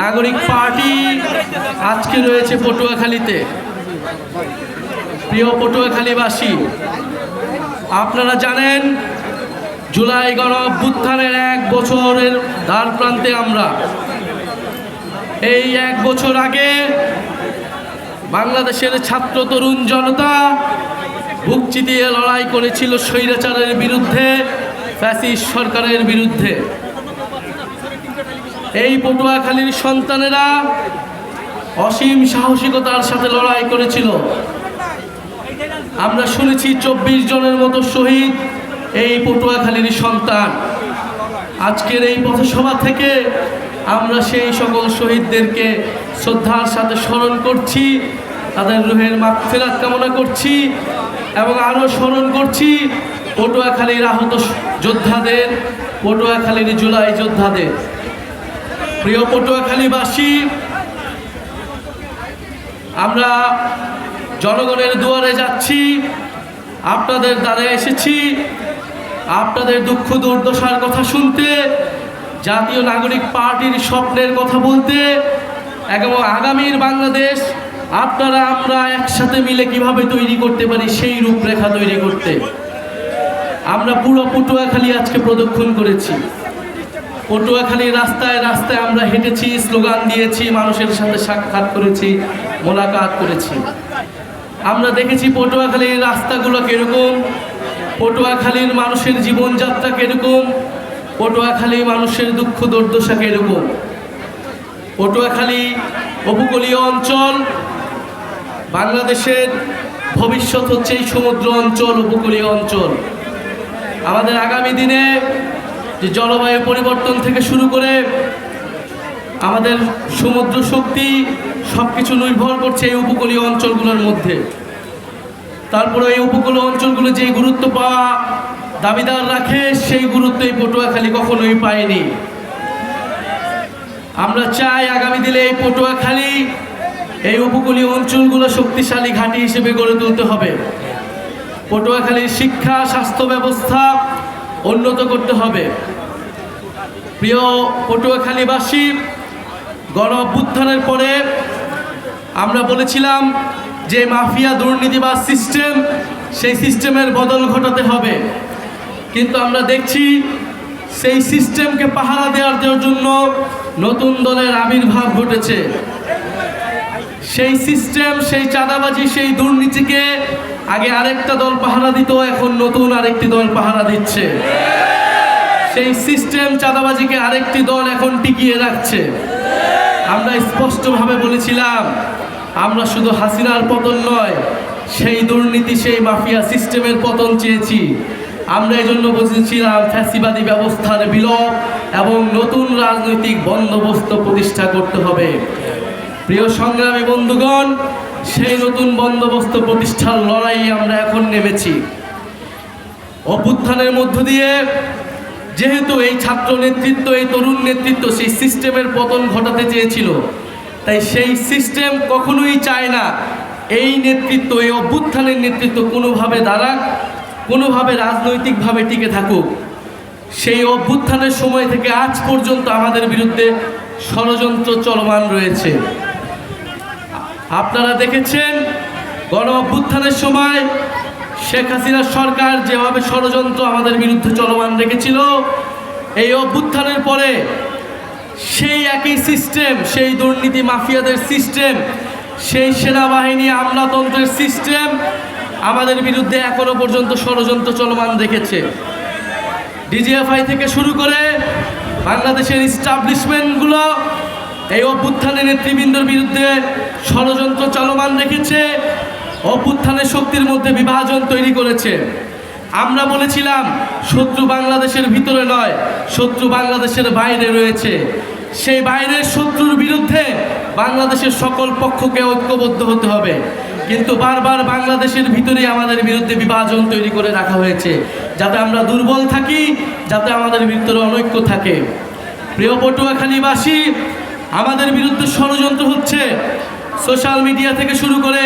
নাগরিক পার্টি আজকে রয়েছে পটুয়াখালীতে। প্রিয় পটুয়াখালীবাসী, আপনারা জানেন জুলাই গণ অভ্যুত্থানের 1 বছরের দ্বার প্রান্তে আমরা। এই 1 বছর আগে বাংলাদেশের ছাত্র তরুণ জনতা বুক চিতিয়ে লড়াই করেছিল স্বৈরাচারের বিরুদ্ধে, ফ্যাসিস্ট সরকারের বিরুদ্ধে। এই পটুয়াখালীর সন্তানেরা অসীম সাহসিকতার সাথে লড়াই করেছিল। আমরা শুনেছি 24 জনের মতো শহীদ এই পটুয়াখালীর সন্তান। আজকের এই পথসভা থেকে আমরা সেই সকল শহীদদেরকে শ্রদ্ধার সাথে স্মরণ করছি, তাদের রুহের মাগফিরাত কামনা করছি এবং আরও স্মরণ করছি পটুয়াখালীর আহত যোদ্ধাদের, পটুয়াখালীর জুলাই যোদ্ধাদের। প্রিয় পটুয়াখালীবাসী, আমরা জনগণের দুয়ারে যাচ্ছি, আপনাদের দ্বারে এসেছি আপনাদের দুঃখ দুর্দশার কথা শুনতে, জাতীয় নাগরিক পার্টির স্বপ্নের কথা বলতে এবং আগামীর বাংলাদেশ আপনারা আমরা একসাথে মিলে কিভাবে তৈরি করতে পারি সেই রূপরেখা তৈরি করতে। আমরা পুরো পটুয়াখালী আজকে প্রদক্ষিণ করেছি। পটুয়াখালীর রাস্তায় রাস্তায় আমরা হেঁটেছি, স্লোগান দিয়েছি, মানুষের সাথে সাক্ষাৎ করেছি, মোলাকাত করেছি। আমরা দেখেছি পটুয়াখালীর রাস্তাগুলো কীরকম, পটুয়াখালীর মানুষের জীবনযাত্রা কীরকম, পটুয়াখালী মানুষের দুঃখ দুর্দশা কীরকম। পটুয়াখালী উপকূলীয় অঞ্চল, বাংলাদেশের ভবিষ্যৎ হচ্ছে এই সমুদ্র অঞ্চল, উপকূলীয় অঞ্চল। আমাদের আগামী দিনে যে জলবায়ু পরিবর্তন থেকে শুরু করে আমাদের সমুদ্র শক্তি সব কিছু নির্ভর করছে এই উপকূলীয় অঞ্চলগুলোর মধ্যে। তারপরে এই উপকূলীয় অঞ্চলগুলো যে গুরুত্ব পাওয়া দাবিদার রাখে, সেই গুরুত্ব এই পটুয়াখালী কখনোই পায়নি। আমরা চাই আগামী দিনে এই পটুয়াখালী, এই উপকূলীয় অঞ্চলগুলো শক্তিশালী ঘাঁটি হিসেবে গড়ে তুলতে হবে। পটুয়াখালীর শিক্ষা স্বাস্থ্য ব্যবস্থা উন্নত করতে হবে। প্রিয় পটুয়াখালীবাসী, গণ অভ্যুত্থানের পরে আমরা বলেছিলাম যে মাফিয়া দুর্নীতিবাজ সিস্টেম, সেই সিস্টেমের বদল ঘটাতে হবে। কিন্তু আমরা দেখছি সেই সিস্টেমকে পাহারা দেওয়ার জন্য নতুন দলের আবির্ভাব ঘটেছে। সেই সিস্টেম, সেই চাঁদাবাজি, সেই দুর্নীতিকে আগে আরেকটা দল পাহারা দিত, এখন নতুন আরেকটি দল পাহারা দিচ্ছে। সেই সিস্টেম চাঁদাবাজিকে আরেকটি দল এখন টিকিয়ে রাখছে। আমরা স্পষ্টভাবে বলেছিলাম আমরা শুধু হাসিনার পতন নয়, সেই দুর্নীতি, সেই মাফিয়া সিস্টেমের পতন চেয়েছি। আমরা এই জন্য বলেছিলাম ফ্যাসিবাদী ব্যবস্থার বিলোপ এবং নতুন রাজনৈতিক বন্দোবস্ত প্রতিষ্ঠা করতে হবে। প্রিয় সংগ্রামী বন্ধুগণ, সেই নতুন বন্দোবস্ত প্রতিষ্ঠার লড়াই আমরা এখন নেমেছি। অভ্যুত্থানের মধ্য দিয়ে যেহেতু এই ছাত্র নেতৃত্ব, এই তরুণ নেতৃত্ব সেই সিস্টেমের পতন ঘটাতে চেয়েছিল, তাই সেই সিস্টেম কখনোই চায় না এই নেতৃত্ব, এই অভ্যুত্থানের নেতৃত্ব কোনোভাবে দাঁড়াক, কোনোভাবে রাজনৈতিকভাবে টিকে থাকুক। সেই অভ্যুত্থানের সময় থেকে আজ পর্যন্ত আমাদের বিরুদ্ধে ষড়যন্ত্র চলমান রয়েছে। আপনারা দেখেছেন গণ অভ্যুত্থানের সময় শেখ হাসিনার সরকার যেভাবে ষড়যন্ত্র আমাদের বিরুদ্ধে চলমান রেখেছিল, এই অভ্যুত্থানের পরে সেই একই সিস্টেম, সেই দুর্নীতি মাফিয়াদের সিস্টেম, সেই সেনাবাহিনী আমলাতন্ত্রের সিস্টেম আমাদের বিরুদ্ধে এখনো পর্যন্ত ষড়যন্ত্র চলমান রেখেছে। ডিজিএফআই থেকে শুরু করে বাংলাদেশের ইস্টাবলিশমেন্টগুলো এই অভ্যুত্থানের নেতৃবৃন্দের বিরুদ্ধে ষড়যন্ত্র চলমান রেখেছে, অভ্যুত্থানের শক্তির মধ্যে বিভাজন তৈরি করেছে। আমরা বলেছিলাম শত্রু বাংলাদেশের ভিতরে নয়, শত্রু বাংলাদেশের বাইরে রয়েছে। সেই বাইরের শত্রুর বিরুদ্ধে বাংলাদেশের সকল পক্ষকে ঐক্যবদ্ধ হতে হবে। কিন্তু বারবার বাংলাদেশের ভিতরেই আমাদের বিরুদ্ধে বিভাজন তৈরি করে রাখা হয়েছে, যাতে আমরা দুর্বল থাকি, যাতে আমাদের ভিতরে অনৈক্য থাকে। প্রিয় পটুয়াখালীবাসী, আমাদের বিরুদ্ধে ষড়যন্ত্র হচ্ছে। সোশ্যাল মিডিয়া থেকে শুরু করে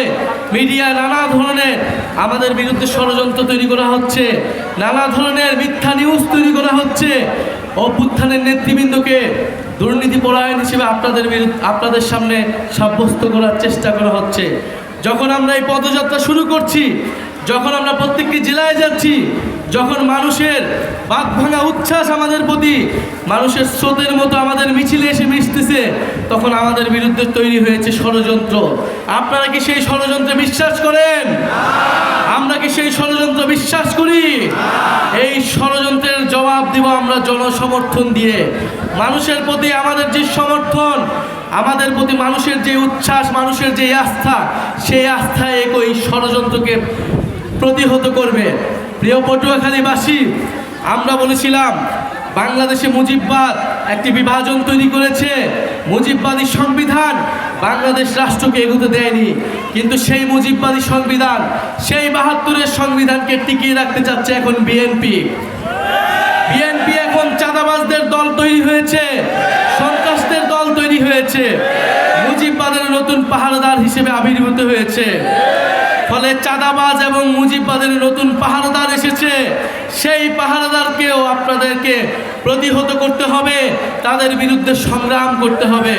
মিডিয়া নানা ধরনের আমাদের বিরুদ্ধে ষড়যন্ত্র তৈরি করা হচ্ছে, নানা ধরনের মিথ্যা নিউজ তৈরি করা হচ্ছে। অভ্যুত্থানের নেতৃবৃন্দকে দুর্নীতিপরায়ণ হিসেবে আপনাদের সামনে সাব্যস্ত করার চেষ্টা করা হচ্ছে। যখন আমরা এই পদযাত্রা শুরু করছি, যখন আমরা প্রত্যেকটি জেলায় যাচ্ছি, যখন মানুষের বাঁধ ভাঙা উচ্ছ্বাস আমাদের প্রতি মানুষের স্রোতের মতো আমাদের মিছিলে এসে মিশতেছে, তখন আমাদের বিরুদ্ধে তৈরি হয়েছে ষড়যন্ত্র। আপনারা কি সেই ষড়যন্ত্রে বিশ্বাস করেন? আমরা কি সেই ষড়যন্ত্র বিশ্বাস করি? এই ষড়যন্ত্রের জবাব দিব আমরা জনসমর্থন দিয়ে। মানুষের প্রতি আমাদের যে সমর্থন, আমাদের প্রতি মানুষের যে উচ্ছ্বাস, মানুষের যে আস্থা, সেই আস্থায় একই ষড়যন্ত্রকে প্রতিহত করবে। প্রিয় পটুয়াখালীবাসী, আমরা বলেছিলাম বাংলাদেশে মুজিববাদ একটি বিভাজন তৈরি করেছে। মুজিববাদী সংবিধান বাংলাদেশ রাষ্ট্রকে এগোতে দেয়নি, কিন্তু সেই মুজিববাদী সংবিধান, সেই ৭২-এর সংবিধানকে টিকিয়ে রাখতে চাচ্ছে এখন বিএনপি। বিএনপি এখন চাঁদাবাজদের দল তৈরি হয়েছে, সন্ত্রাসদের দল তৈরি হয়েছে, মুজিববাদের নতুন পাহারাদার হিসেবে আবির্ভূত হয়েছে। ফলে চাঁদাবাজ এবং মুজিববাদের নতুন পাহারাদার এসেছে। সেই পাহারাদারকেও আপনাদেরকে প্রতিহত করতে হবে, তাদের বিরুদ্ধে সংগ্রাম করতে হবে।